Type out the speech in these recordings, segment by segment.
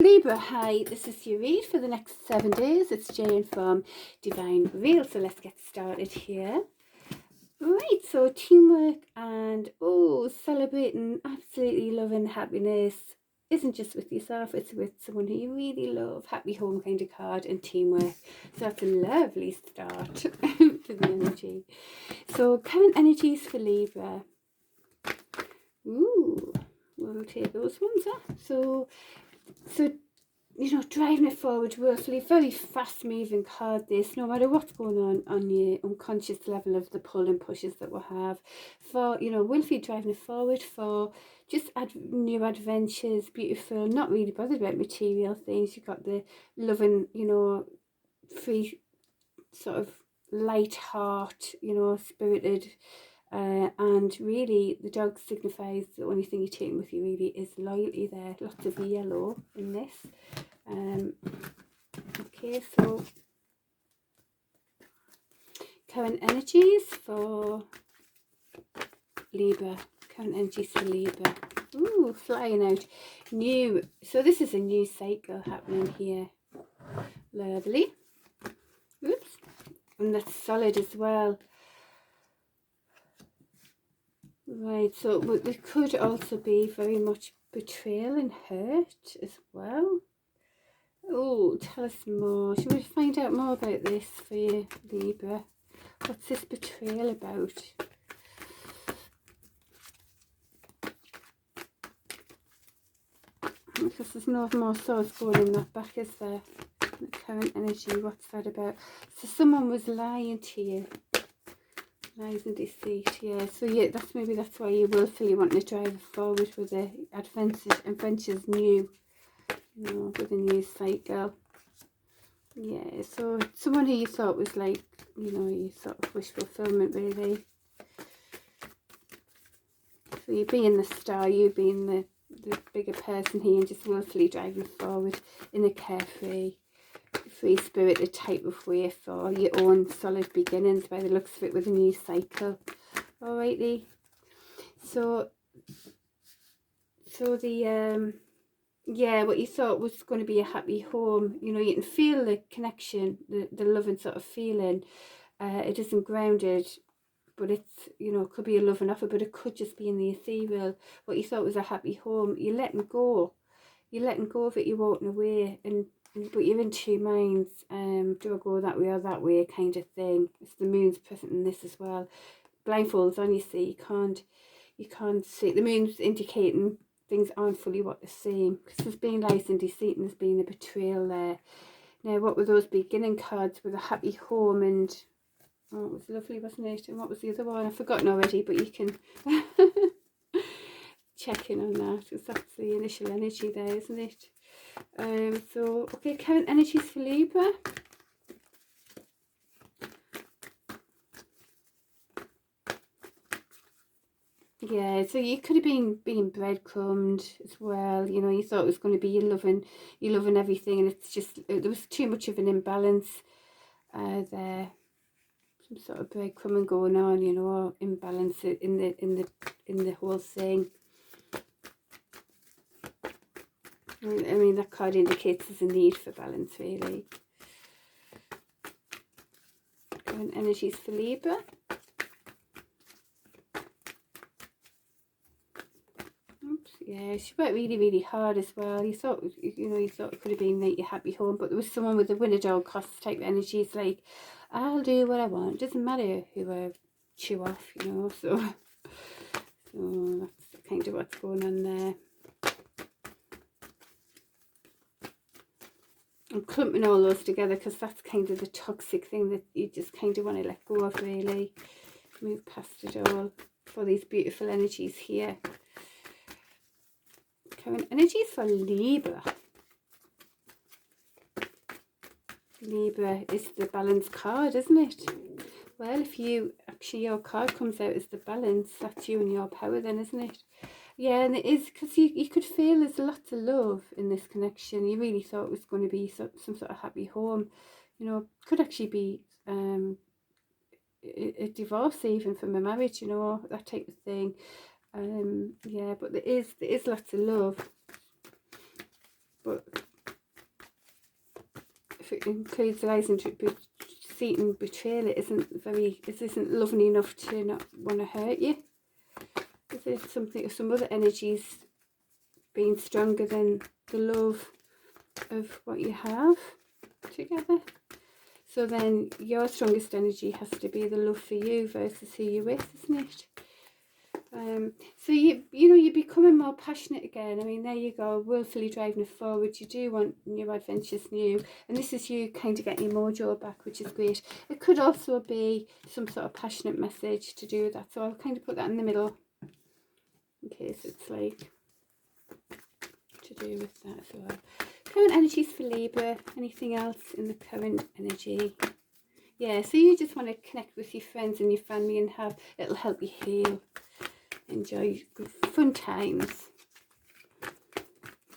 Libra, hi, this is your read for the next 7 days. It's Jane from Divine Reveal, so let's get started here. Right, so teamwork and, celebrating, absolutely loving happiness isn't just with yourself, it's with someone who you really love. Happy home kind of card and teamwork. So that's a lovely start to the energy. So current energies for Libra. Ooh, we'll take those ones up. So you know, driving it forward willfully, very fast moving card this, no matter what's going on your unconscious level of the pull and pushes that we have, for, you know, willfully driving it forward for just new adventures, beautiful, not really bothered about material things. You've got the loving, you know, free sort of light heart, you know, spirited, and really the dog signifies the only thing you're taking with you really is loyalty there. Lots of yellow in this. Okay, so current energies for Libra. Current energies for Libra. Ooh, flying out. New. So this is a new cycle happening here. Lovely. Oops. And that's solid as well. Right, so there could also be very much betrayal and hurt as well. Oh, tell us more. Should we find out more about this for you, Libra? What's this betrayal about? Because there's no more swords going in that back, is there? The current energy, what's that about? So someone was lying to you. Lies and deceit, yeah. So yeah, that's why you willfully want to drive it forward with the adventures new, you know, with a new cycle. Yeah, so someone who you thought was like, you know, you sort of wish fulfillment really. So you being the star, you being the bigger person here, and just willfully driving forward in a carefree, free-spirited type of way for your own solid beginnings by the looks of it, with a new cycle. Alrighty. So the yeah, what you thought was going to be a happy home, you know, you can feel the connection, the loving sort of feeling. It isn't grounded, but it's, you know, it could be a love and offer, but it could just be in the ethereal. What you thought was a happy home, you're letting go. You're letting go of it, you're walking away, but you're in two minds. Do I go that way or that way, kind of thing. It's the moon's present in this as well. Blindfolds on, you see, you can't see. The moon's indicating things aren't fully what they're saying, because there's been lies and deceit and there's been a betrayal there. Now, what were those beginning cards with a happy home and, oh, it was lovely, wasn't it? And what was the other one? I've forgotten already, but you can check in on that, because that's the initial energy there, isn't it? So, okay, current energies for Libra. Yeah, so you could have been being breadcrumbed as well. You know, you thought it was going to be you loving everything, and it's just there was too much of an imbalance there. Some sort of breadcrumbing going on, you know, imbalance in the whole thing. I mean, that card indicates there's a need for balance, really. Current energies for Libra. Yeah, she worked really, really hard as well. You thought, you know, you thought it could have been like your happy home, but there was someone with a winner dog cost type energy. It's like, I'll do what I want. Doesn't matter who I chew off, you know. So that's kind of what's going on there. I'm clumping all those together because that's kind of the toxic thing that you just kind of want to let go of, really. Move past it all for these beautiful energies here. Current energies for Libra. Libra is the balance card, isn't it? Well, if you actually, your card comes out as the balance, that's you and your power then, isn't it? Yeah, and it is, because you could feel there's lots of love in this connection. You really thought it was going to be some sort of happy home. You know, could actually be a divorce even from a marriage, you know, that type of thing. Yeah, but there is lots of love. But if it includes lies and deceit and betrayal, it isn't loving enough to not want to hurt you. Is there something or some other energies being stronger than the love of what you have together? So then your strongest energy has to be the love for you versus who you're with, isn't it? So you know, you're becoming more passionate again. I mean, there you go, willfully driving it forward. You do want new adventures, and this is you kind of getting your mojo back, which is great. It could also be some sort of passionate message to do with that, so I'll kind of put that in the middle in case it's like to do with that as well. Current energies for Libra. Anything else in the current energy? Yeah, so you just want to connect with your friends and your family and it'll help you heal. Enjoy good fun times.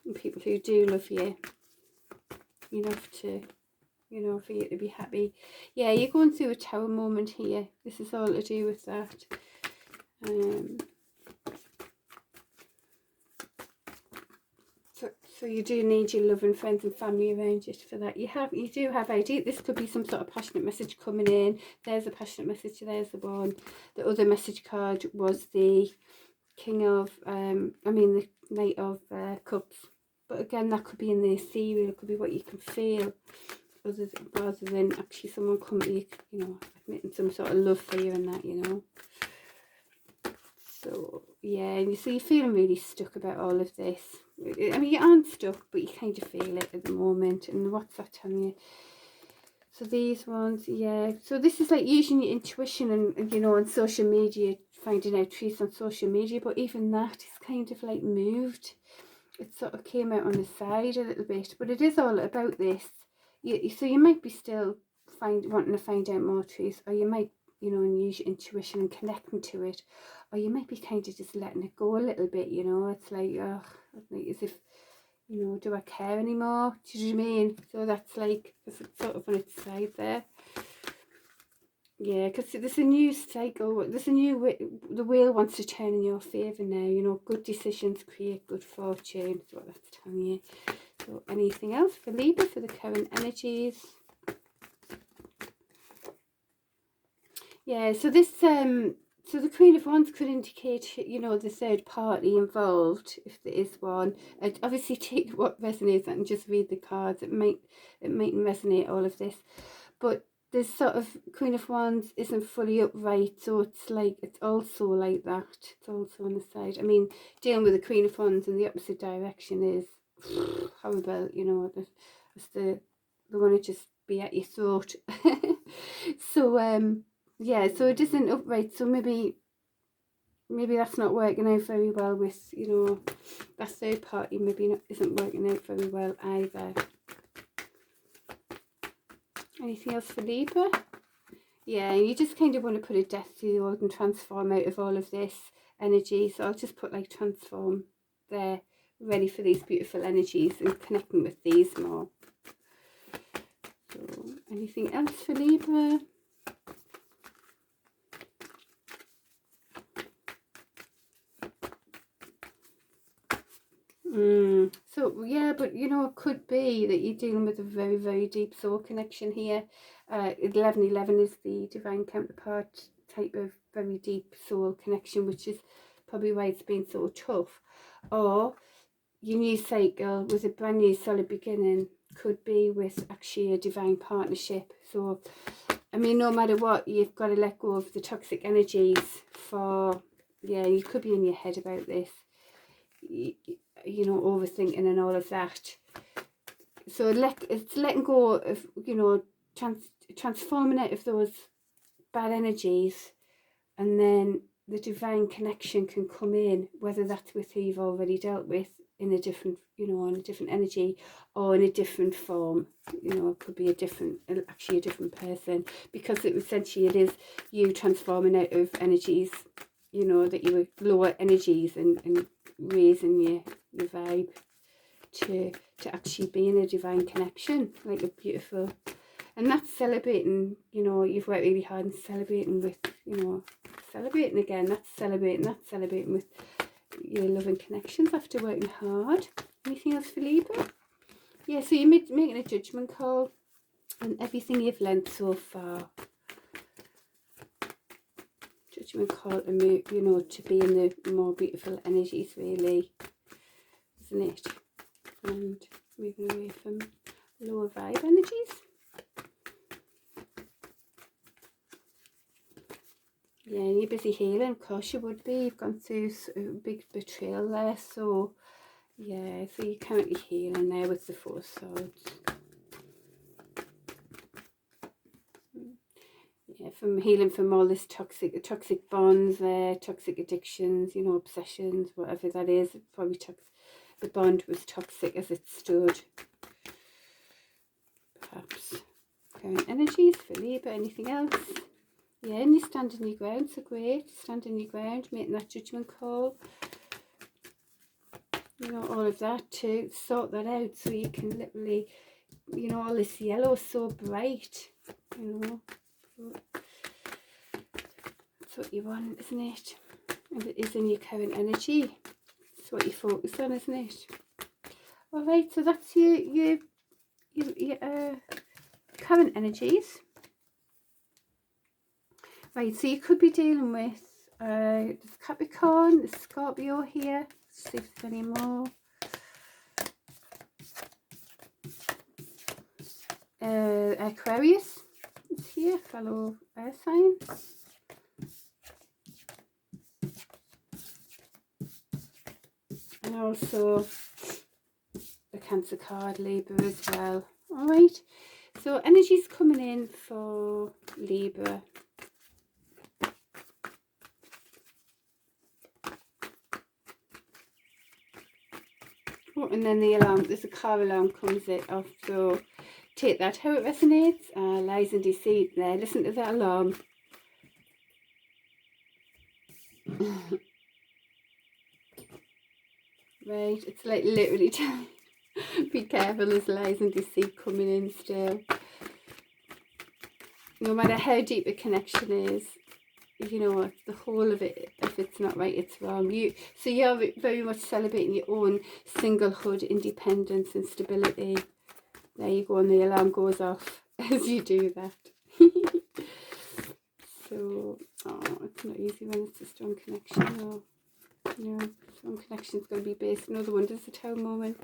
And people who do love you enough to, you know, for you to be happy. Yeah, you're going through a tower moment here. This is all to do with that. So you do need your loving friends and family around you for that. You do have idea. This could be some sort of passionate message coming in. There's a passionate message. There's the one. The other message card was the King of, the Knight of Cups. But again, that could be in the ethereal. It could be what you can feel, rather than actually someone coming to you, you know, admitting some sort of love for you and that, you know. So yeah, and so you're feeling really stuck about all of this. I mean, you aren't stuck, but you kind of feel it at the moment. And what's that telling you? So these ones, yeah. So this is like using your intuition and you know, on social media, finding out truths on social media. But even that is kind of like moved. It sort of came out on the side a little bit. But it is all about this. So you might be still wanting to find out more truth, or you might, you know, and use your intuition and connecting to it, or you might be kind of just letting it go a little bit, you know. It's like, oh, like as if, you know, do I care anymore? Do you know what I mean? So that's like, it's sort of on its side there. Yeah, because there's a new cycle, there's a new, the wheel wants to turn in your favour now, you know. Good decisions create good fortune, is what that's telling you. So anything else for Libra for the current energies? Yeah, so this so the Queen of Wands could indicate, you know, the third party involved, if there is one. I'd obviously take what resonates and just read the cards. It mightn't resonate, all of this, but this sort of Queen of Wands isn't fully upright, so it's like, it's also like that. It's also on the side. I mean, dealing with the Queen of Wands in the opposite direction is horrible, you know. They want to just be at your throat. So yeah, so it isn't upright, so maybe that's not working out very well with, you know, that third party isn't working out very well either. Anything else for Libra? Yeah, you just kind of want to put a death to the old and transform out of all of this energy. So I'll just put like transform there, ready for these beautiful energies and connecting with these more. So anything else for Libra? So yeah, but you know, it could be that you're dealing with a very, very deep soul connection here. 1111 is the divine counterpart type of very deep soul connection, which is probably why it's been so tough. Or your new cycle with a brand new solid beginning could be with actually a divine partnership. So I mean, no matter what, you've got to let go of the toxic energies for, yeah, you could be in your head about this, you know, overthinking and all of that. So it's letting go of, you know, transforming out of those bad energies, and then the divine connection can come in, whether that's with who you've already dealt with in a different, you know, in a different energy or in a different form. You know, it could be actually a different person, because essentially it is you transforming out of energies, you know, that you were lower energies, and raising your vibe to actually be in a divine connection, like a beautiful, and that's celebrating, you know, you've worked really hard, and celebrating with, you know, celebrating again, that's celebrating with your loving connections after working hard. Anything else for Libra? Yeah, so you're making a judgment call. and everything you've learned so far. Judgment call to move, you know, to be in the more beautiful energies, really, isn't it? And moving away from lower vibe energies. Yeah, and you're busy healing. Of course you would be. You've gone through a big betrayal there, so yeah, so you're currently healing there with the Four of Swords. Yeah, from healing from all this toxic bonds there, toxic addictions, you know, obsessions, whatever that is. Probably the bond was toxic as it stood. Perhaps current energies for Libra. Anything else? Yeah, and you're standing your ground, so great. Standing your ground, making that judgment call. You know, all of that to sort that out so you can literally, you know, all this yellow is so bright, you know. That's what you want, isn't it? And it is in your current energy. It's what you focus on, isn't it? Alright, so that's your current energies. Right, so you could be dealing with there's Capricorn, there's Scorpio here. Let's see if there's any more. Aquarius is here, fellow air sign. And also the Cancer card, Libra as well. Alright, so energy's coming in for Libra. Oh, and then the alarm, there's a car alarm comes off, so take that how it resonates. Lies and deceit there. Listen to that alarm. Right, it's like literally telling be careful, there's lies and deceit coming in still. No matter how deep a connection is, you know, the whole of it, if it's not right, it's wrong. So you're very much celebrating your own singlehood, independence and stability. There you go, and the alarm goes off as you do that. So, oh, it's not easy when it's a strong connection, though. You know, strong connection is going to be based, another one, there's a Tower moment.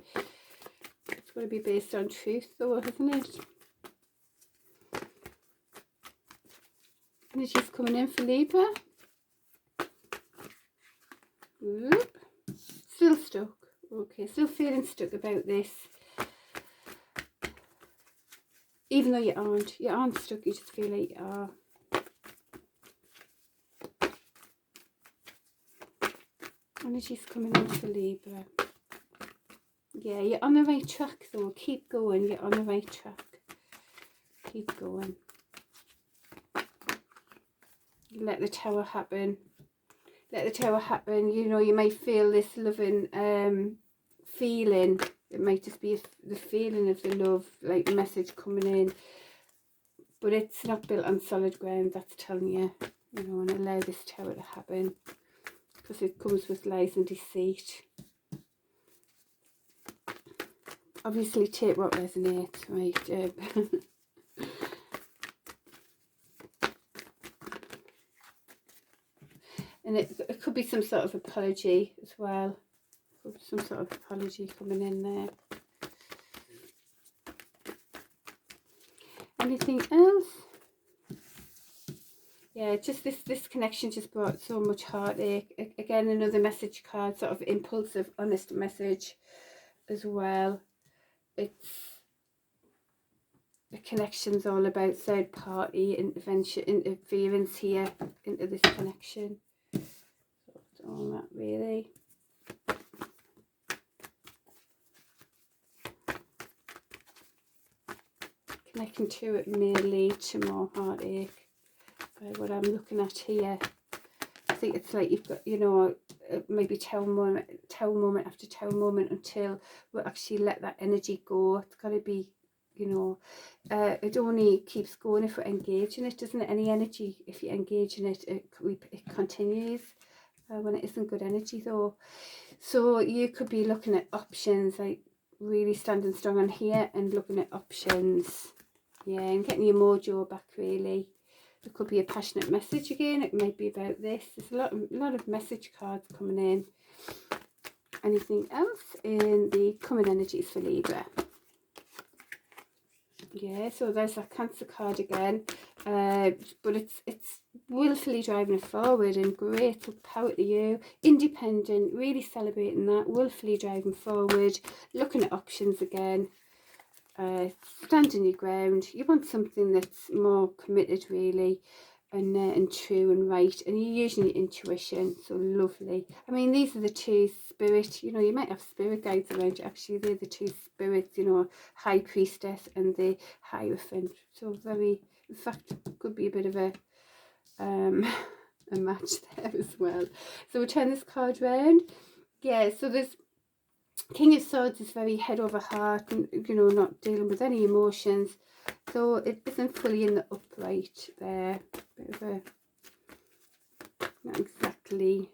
It's going to be based on truth, though, isn't it? Energy's coming in for Libra. Whoop. Still stuck. Okay, still feeling stuck about this. Even though you aren't stuck, you just feel like you are. Energy's coming in for Libra. Yeah, you're on the right track though. Keep going, you're on the right track. Keep going. Let the Tower happen. Let the Tower happen. You know, you might feel this loving feeling. It might just be the feeling of the love, like the message coming in. But it's not built on solid ground, that's telling you. You know, and allow this Tower to happen. Because it comes with lies and deceit. Obviously take what resonates, right? And it could be some sort of apology as well. Some sort of apology coming in there. Anything else? Yeah, just this connection just brought so much heartache. Again, another message card, sort of impulsive, honest message as well. It's the connection's all about third party interference here into this connection. So all that really. Connecting to it may lead to more heartache. By what I'm looking at here, I think it's like you've got, you know, maybe tower moment after tower moment until we actually let that energy go. It's got to be, you know, it only keeps going if we engage in it, doesn't it? Any energy, if you engage in it, it continues. When it isn't good energy though. So you could be looking at options, like really standing strong on here and looking at options. Yeah, and getting your mojo back, really. There could be a passionate message again. It might be about this. There's a lot of message cards coming in. Anything else in the coming energies for Libra? Yeah, so there's that Cancer card again, but it's willfully driving it forward, and great power to you, independent, really celebrating that, willfully driving forward, looking at options again, standing your ground. You want something that's more committed, really, and true and right, and you're using your intuition. So lovely. I mean, these are the two spirit, you know, you might have spirit guides around you. Actually, they're the two spirits, you know, High Priestess and the Hierophant. So very, in fact, could be a bit of a a match there as well. So we'll turn this card round. Yeah, so there's King of Swords is very head over heart, and, you know, not dealing with any emotions. So it isn't fully in the upright there. Bit of a, not exactly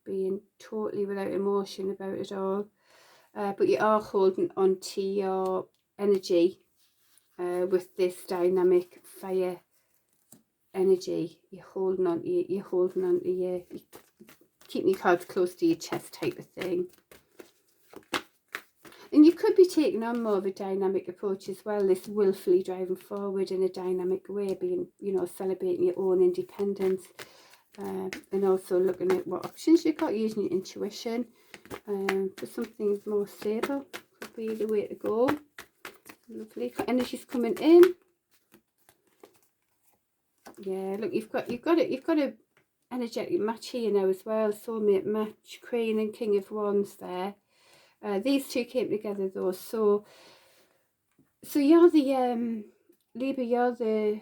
being totally without emotion about it all. But you are holding on to your energy with this dynamic fire energy. You're holding on to your keeping your cards close to your chest type of thing. And you could be taking on more of a dynamic approach as well, this willfully driving forward in a dynamic way, being, you know, celebrating your own independence, and also looking at what options you've got, using your intuition for something more stable. Could be the way to go. Lovely energy's coming in. Yeah, look, you've got a energetic match here now as well, soulmate match, Queen and King of Wands there. These two came together though, so you're the Libra, you're the,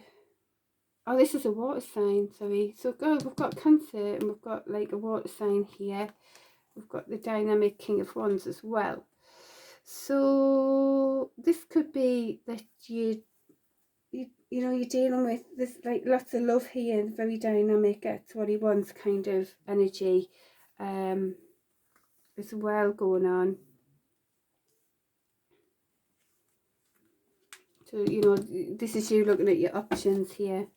oh, this is a water sign, sorry. So we've got Cancer, and we've got like a water sign here. We've got the dynamic King of Wands as well. So this could be that you know, you're dealing with this, like, lots of love here, very dynamic, gets what he wants kind of energy as well going on. So, you know, this is you looking at your options here.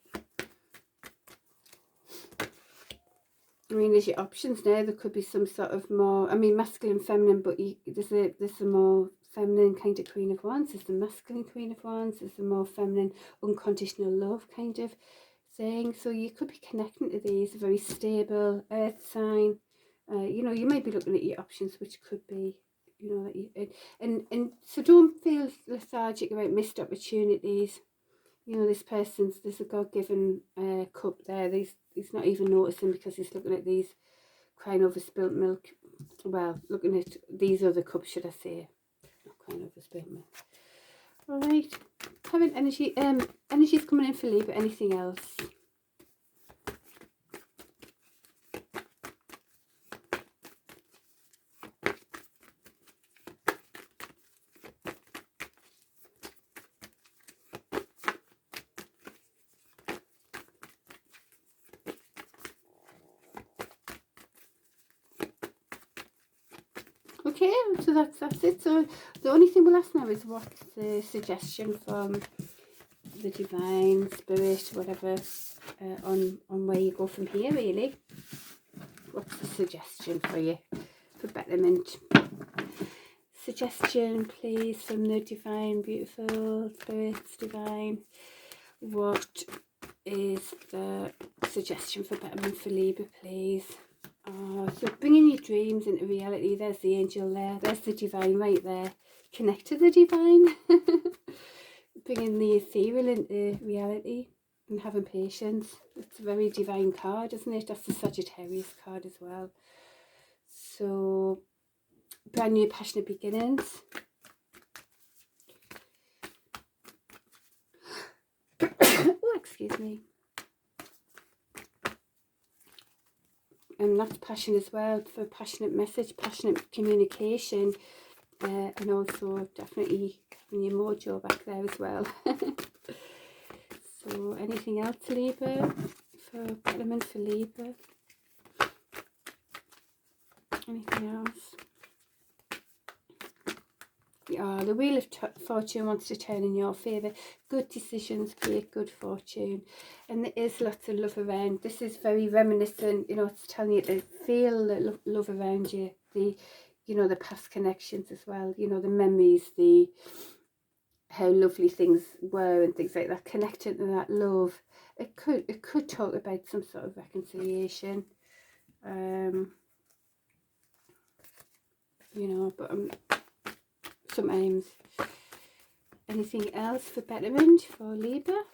I mean, there's your options now. There could be some sort of more, I mean, masculine, feminine, but there's a more feminine kind of Queen of Wands. There's the masculine Queen of Wands. There's the more feminine, unconditional love kind of thing. So you could be connecting to these, a very stable earth sign. You know, you might be looking at your options, which could be, you know, that you, and so don't feel lethargic about missed opportunities. You know, there's a God-given cup there. He's not even noticing, because he's looking at these, crying over spilt milk. Well, looking at these other cups, should I say. Not crying over spilt milk. Alright. Having energy, energy's coming in for Libra. Anything else? Okay, so that's it. So the only thing we'll ask now is what's the suggestion from the divine spirit, whatever, on where you go from here, really. What's the suggestion for you for betterment? Suggestion, please, from the divine, beautiful spirits, divine. What is the suggestion for betterment for Libra, please? So bringing your dreams into reality. There's the angel there. There's the divine right there. Connect to the divine. Bringing the ethereal into reality and having patience. It's a very divine card, isn't it? That's the Sagittarius card as well. So brand new passionate beginnings. Oh, excuse me. And that's passion as well, for passionate message, passionate communication, and also definitely having your mojo back there as well. So anything else, Libra, for betterment for Libra? Anything else? The Wheel of Fortune wants to turn in your favour. Good decisions create good fortune. And there is lots of love around. This is very reminiscent, you know, it's telling you to feel the love around you. The, you know, the past connections as well. You know, the memories, the how lovely things were and things like that. Connecting to that love. It could talk about some sort of reconciliation. You know, but sometimes. Anything else for betterment for Libra?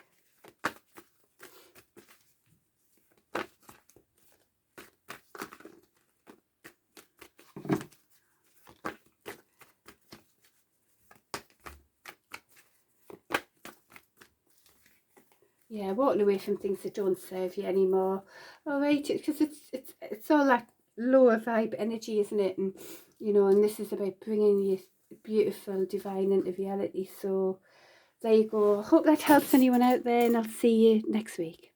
Yeah, walking away from things that don't serve you anymore. All right, because it's all that lower vibe energy, isn't it? And you know, and this is about bringing you beautiful divine into reality. So there you go. Hope that helps anyone out there, and I'll see you next week.